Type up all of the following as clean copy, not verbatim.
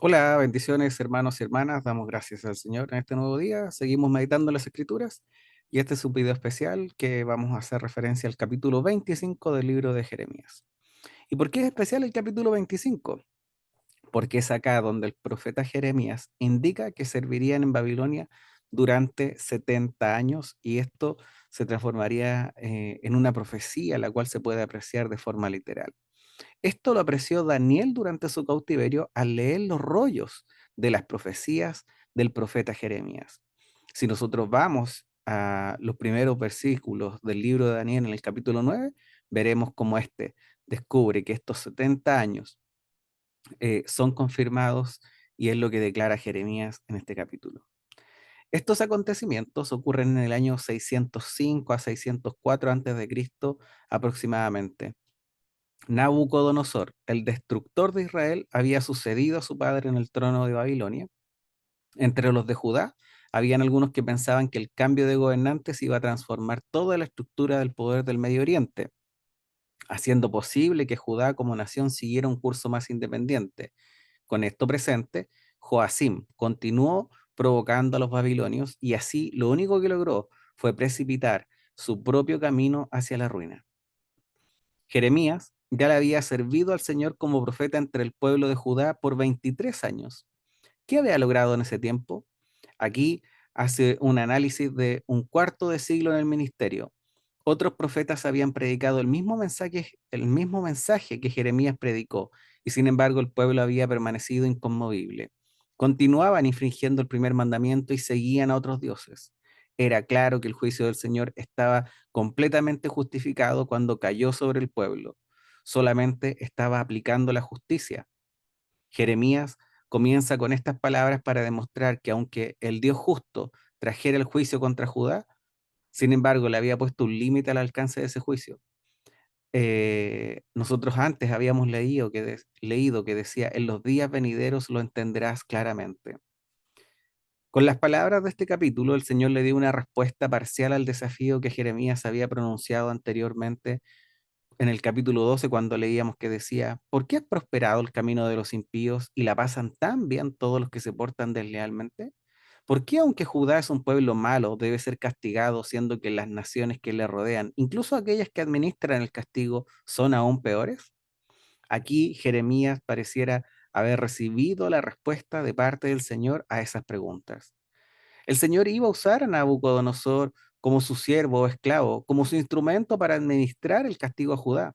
Hola, bendiciones hermanos y hermanas, damos gracias al Señor en este nuevo día, seguimos meditando en las Escrituras y este es un video especial que vamos a hacer referencia al capítulo 25 del libro de Jeremías. ¿Y por qué es especial el capítulo 25? Porque es acá donde el profeta Jeremías indica que servirían en Babilonia durante 70 años y esto se transformaría en una profecía la cual se puede apreciar de forma literal. Esto lo apreció Daniel durante su cautiverio al leer los rollos de las profecías del profeta Jeremías. Si nosotros vamos a los primeros versículos del libro de Daniel en el capítulo 9, veremos cómo este descubre que estos 70 años son confirmados y es lo que declara Jeremías en este capítulo. Estos acontecimientos ocurren en el año 605 a 604 a.C. aproximadamente. Nabucodonosor, el destructor de Israel, había sucedido a su padre en el trono de Babilonia. Entre los de Judá, habían algunos que pensaban que el cambio de gobernantes iba a transformar toda la estructura del poder del Medio Oriente, haciendo posible que Judá como nación siguiera un curso más independiente. Con esto presente, Joacim continuó provocando a los babilonios y así lo único que logró fue precipitar su propio camino hacia la ruina. Jeremías ya le había servido al Señor como profeta entre el pueblo de Judá por 23 años. ¿Qué había logrado en ese tiempo? Aquí hace un análisis de un cuarto de siglo en el ministerio. Otros profetas habían predicado el mismo mensaje que Jeremías predicó, y sin embargo el pueblo había permanecido inconmovible. Continuaban infringiendo el primer mandamiento y seguían a otros dioses. Era claro que el juicio del Señor estaba completamente justificado cuando cayó sobre el pueblo. Solamente estaba aplicando la justicia. Jeremías comienza con estas palabras para demostrar que aunque el Dios justo trajera el juicio contra Judá, sin embargo le había puesto un límite al alcance de ese juicio. Nosotros antes habíamos leído que decía, en los días venideros lo entenderás claramente. Con las palabras de este capítulo, el Señor le dio una respuesta parcial al desafío que Jeremías había pronunciado anteriormente en el capítulo 12 cuando leíamos que decía, ¿por qué ha prosperado el camino de los impíos y la pasan tan bien todos los que se portan deslealmente? ¿Por qué aunque Judá es un pueblo malo, debe ser castigado, siendo que las naciones que le rodean, incluso aquellas que administran el castigo, son aún peores? Aquí Jeremías pareciera haber recibido la respuesta de parte del Señor a esas preguntas. El Señor iba a usar a Nabucodonosor como su siervo o esclavo, como su instrumento para administrar el castigo a Judá.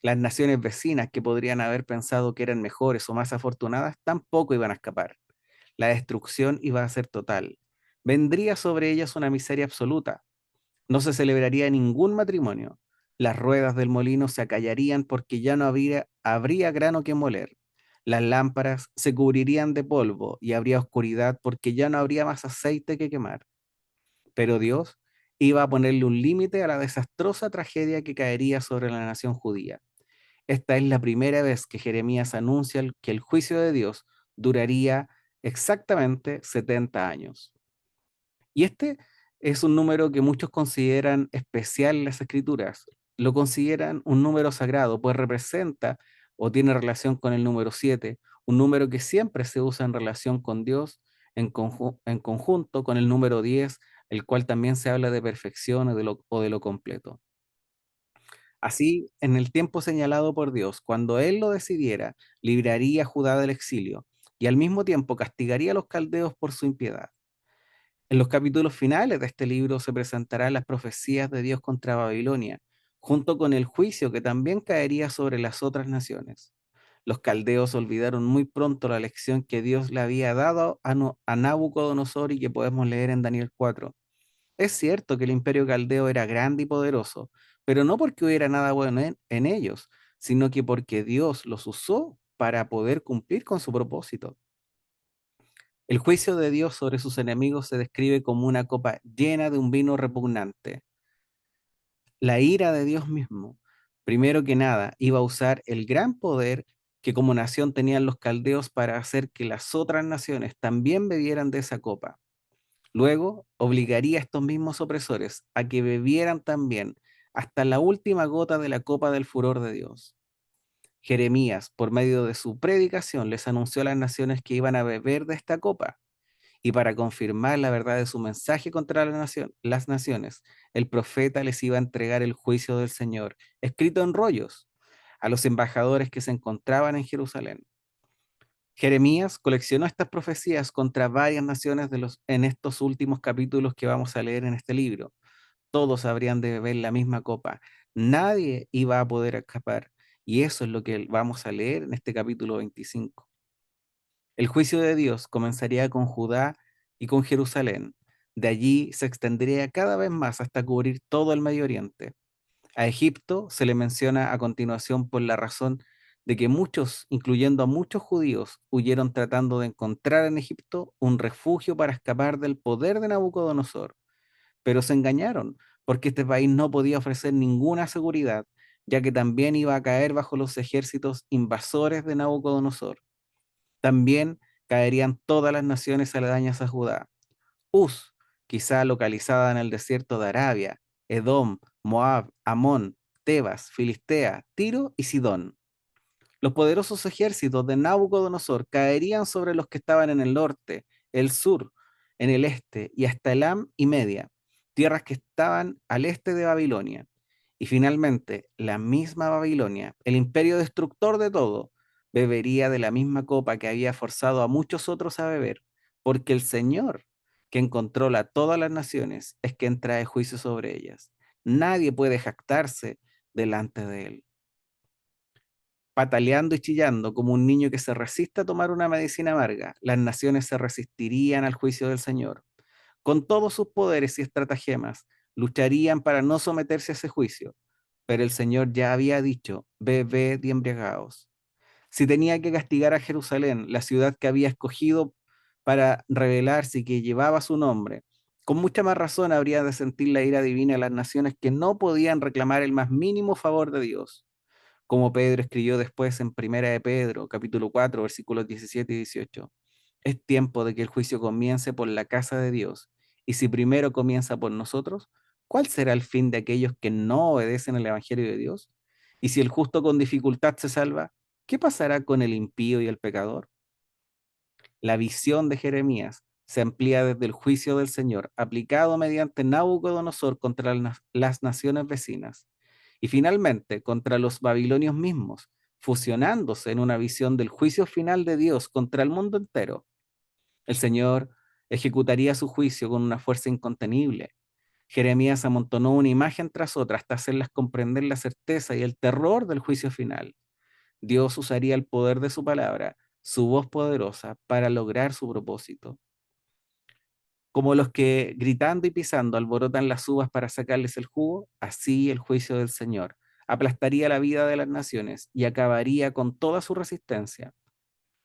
Las naciones vecinas que podrían haber pensado que eran mejores o más afortunadas tampoco iban a escapar. La destrucción iba a ser total. Vendría sobre ellas una miseria absoluta. No se celebraría ningún matrimonio. Las ruedas del molino se acallarían porque ya no habría grano que moler. Las lámparas se cubrirían de polvo y habría oscuridad porque ya no habría más aceite que quemar. Pero Dios iba a ponerle un límite a la desastrosa tragedia que caería sobre la nación judía. Esta es la primera vez que Jeremías anuncia que el juicio de Dios duraría exactamente 70 años. Y este es un número que muchos consideran especial en las escrituras. Lo consideran un número sagrado, pues representa o tiene relación con el número 7, un número que siempre se usa en relación con Dios en conjunto con el número 10, el cual también se habla de perfección o de lo completo. Así, en el tiempo señalado por Dios, cuando Él lo decidiera, libraría a Judá del exilio y al mismo tiempo castigaría a los caldeos por su impiedad. En los capítulos finales de este libro se presentarán las profecías de Dios contra Babilonia, junto con el juicio que también caería sobre las otras naciones. Los caldeos olvidaron muy pronto la lección que Dios le había dado a Nabucodonosor y que podemos leer en Daniel 4. Es cierto que el imperio caldeo era grande y poderoso, pero no porque hubiera nada bueno en ellos, sino que porque Dios los usó para poder cumplir con su propósito. El juicio de Dios sobre sus enemigos se describe como una copa llena de un vino repugnante. La ira de Dios mismo, primero que nada, iba a usar el gran poder que como nación tenían los caldeos para hacer que las otras naciones también bebieran de esa copa. Luego, obligaría a estos mismos opresores a que bebieran también hasta la última gota de la copa del furor de Dios. Jeremías, por medio de su predicación, les anunció a las naciones que iban a beber de esta copa. Y para confirmar la verdad de su mensaje contra las naciones, el profeta les iba a entregar el juicio del Señor, escrito en rollos, a los embajadores que se encontraban en Jerusalén. Jeremías coleccionó estas profecías contra varias naciones en estos últimos capítulos que vamos a leer en este libro. Todos habrían de beber la misma copa. Nadie iba a poder escapar. Y eso es lo que vamos a leer en este capítulo 25. El juicio de Dios comenzaría con Judá y con Jerusalén. De allí se extendería cada vez más hasta cubrir todo el Medio Oriente. A Egipto se le menciona a continuación por la razón de que muchos, incluyendo a muchos judíos, huyeron tratando de encontrar en Egipto un refugio para escapar del poder de Nabucodonosor. Pero se engañaron, porque este país no podía ofrecer ninguna seguridad, ya que también iba a caer bajo los ejércitos invasores de Nabucodonosor. También caerían todas las naciones aledañas a Judá. Uz, quizá localizada en el desierto de Arabia, Edom, Moab, Amón, Tebas, Filistea, Tiro y Sidón. Los poderosos ejércitos de Nabucodonosor caerían sobre los que estaban en el norte, el sur, en el este y hasta Elam y Media, tierras que estaban al este de Babilonia. Y finalmente, la misma Babilonia, el imperio destructor de todo, bebería de la misma copa que había forzado a muchos otros a beber, porque el Señor, quien controla todas las naciones, es quien trae juicio sobre ellas. Nadie puede jactarse delante de él. Pataleando y chillando como un niño que se resiste a tomar una medicina amarga, las naciones se resistirían al juicio del Señor. Con todos sus poderes y estratagemas, lucharían para no someterse a ese juicio. Pero el Señor ya había dicho, bebed y embriagaos. Si tenía que castigar a Jerusalén, la ciudad que había escogido para rebelarse y que llevaba su nombre, con mucha más razón habría de sentir la ira divina a las naciones que no podían reclamar el más mínimo favor de Dios, como Pedro escribió después en Primera de Pedro, capítulo 4, versículos 17 y 18. Es tiempo de que el juicio comience por la casa de Dios, y si primero comienza por nosotros, ¿cuál será el fin de aquellos que no obedecen el Evangelio de Dios? Y si el justo con dificultad se salva, ¿qué pasará con el impío y el pecador? La visión de Jeremías se amplía desde el juicio del Señor, aplicado mediante Nabucodonosor contra las naciones vecinas, y finalmente contra los babilonios mismos, fusionándose en una visión del juicio final de Dios contra el mundo entero. El Señor ejecutaría su juicio con una fuerza incontenible. Jeremías amontonó una imagen tras otra hasta hacerlas comprender la certeza y el terror del juicio final. Dios usaría el poder de su palabra, su voz poderosa, para lograr su propósito. Como los que gritando y pisando alborotan las uvas para sacarles el jugo, así el juicio del Señor aplastaría la vida de las naciones y acabaría con toda su resistencia.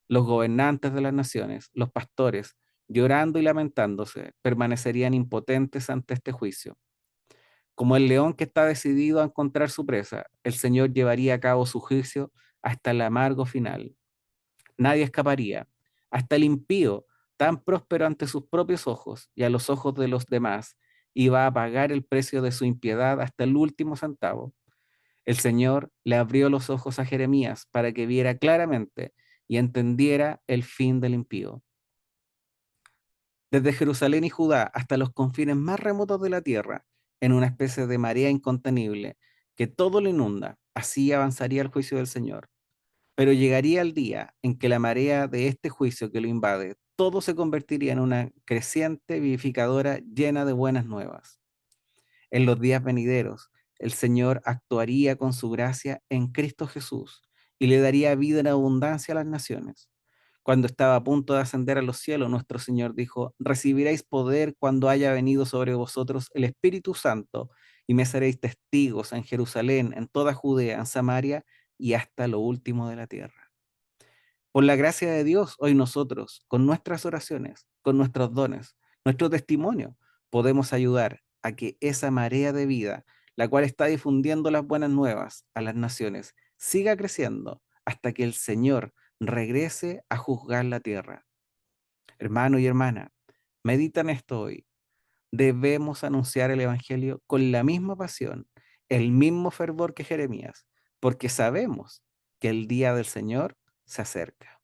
Los gobernantes de las naciones, los pastores, llorando y lamentándose, permanecerían impotentes ante este juicio. Como el león que está decidido a encontrar su presa, el Señor llevaría a cabo su juicio hasta el amargo final. Nadie escaparía. Hasta el impío, tan próspero ante sus propios ojos y a los ojos de los demás, iba a pagar el precio de su impiedad hasta el último centavo. El Señor le abrió los ojos a Jeremías para que viera claramente y entendiera el fin del impío. Desde Jerusalén y Judá hasta los confines más remotos de la tierra, en una especie de marea incontenible que todo lo inunda, así avanzaría el juicio del Señor. Pero llegaría el día en que la marea de este juicio que lo invade, todo se convertiría en una creciente vivificadora llena de buenas nuevas. En los días venideros, el Señor actuaría con su gracia en Cristo Jesús y le daría vida en abundancia a las naciones. Cuando estaba a punto de ascender a los cielos, nuestro Señor dijo, recibiréis poder cuando haya venido sobre vosotros el Espíritu Santo y me seréis testigos en Jerusalén, en toda Judea, en Samaria y hasta lo último de la tierra. Por la gracia de Dios, hoy nosotros, con nuestras oraciones, con nuestros dones, nuestro testimonio, podemos ayudar a que esa marea de vida, la cual está difundiendo las buenas nuevas a las naciones, siga creciendo hasta que el Señor regrese a juzgar la tierra. Hermano y hermana, medita en esto hoy. Debemos anunciar el Evangelio con la misma pasión, el mismo fervor que Jeremías, porque sabemos que el día del Señor se acerca.